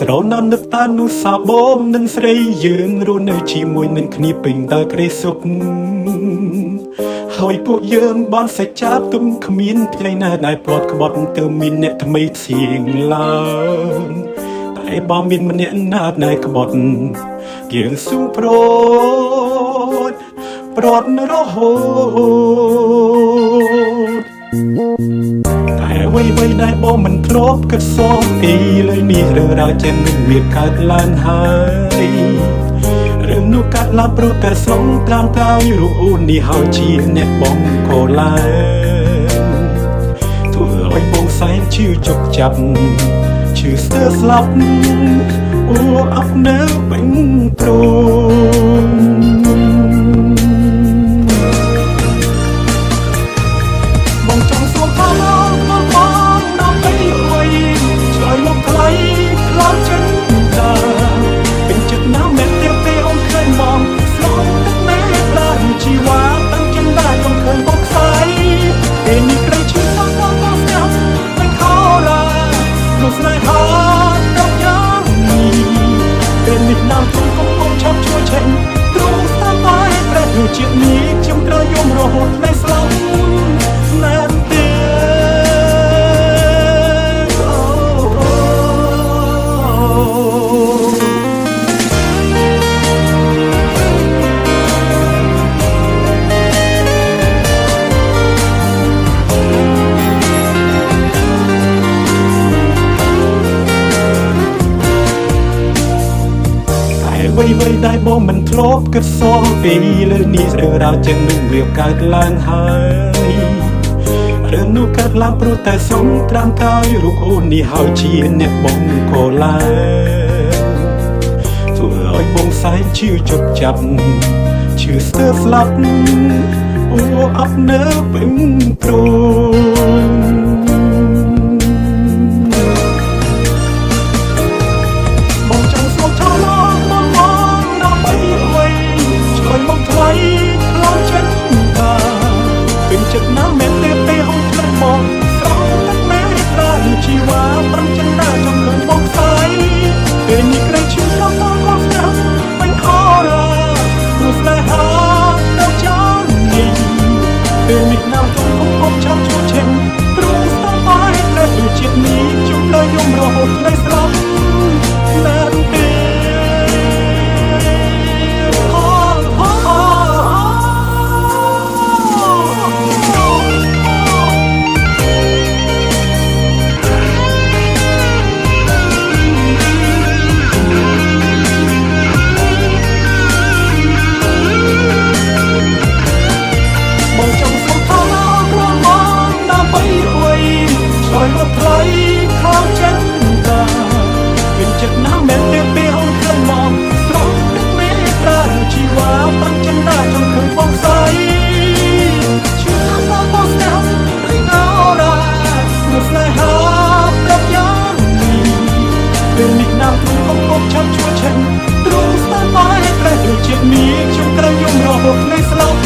ស្រោណាំនឹកតានុសាបូមនឹងស្រីយើងរស់នៅជាមួយនឹងគ្នាពេញដោយក្តីសុខហើយពួកយើងបានសេចចាប់ទុំគ្មានថ្ងៃណាដែលព្រាត់ក្បត់ទៅមានអ្នកថ្មីសៀងឡើងតែបើមានម្នាក់ណាដែលក្បត់យើងស៊ូប្រត់រហូតតែអ្វីដែលបងមិនធ្លាប់គិតសោះពីលើនេះរឿងរ៉ាវចិននឹងវាកើតឡើងហើយរឿងនោះកើតឡើងព្រោះតែស្លងតាមតាយរូបអូននេះហើយជាអ្នកបងកូឡាធ្វើឲ្យបងសែនឈឺជប់ចាប់ឈឺស្ទើរស្លាប់អូអត់នៅបេញទ្រូងជាតិនេះខ្ញុំត្រូវយំរហូតនៃស្លាប់ណាស់ទេអ្វីដែលបងមិនធ្លាប់គិតសោះពីលើនេះរឿងរ៉ាវចិននឹងវាកើតឡើងហើយរឿងនោះកើតឡើងព្រោះតែសុំត្រាំកាយរូបអូននេះហើយជាអ្នកបងកូឡាធ្វើឲ្យបងសែនឈឺជប់ចាប់ឈឺស្ទើរស្លាប់អូអត់នៅពេញព្រួងជាតិនេះខ្ញុំត្រូវយំរហូតនៃស្លាប់ណាស់ទេបងចង់សុខថាព្រមមកដើម្បីអួយឆ្លើយមកថ្លៃខោចិនតាវិញចិត្តណាស់មែនទេពេលអូនឃើញមកស្រស់ទឹកមេត្រាជីវ៉ាប្រំចិនតាចង់ឃើញបងស្អីជឿថាបងស្ដាប់រីកោរ៉ាមកស្នេហាប្រាប់យ៉ាងនេះពេលនេះណាស់ខ្ញុំឆាប់ជួយចិនទ្រង់ស្ដាប់បាយប្រែដូចជាតិនេះខ្ញុំត្រូវយំរហូតនៃស្លាប់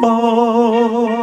Oh,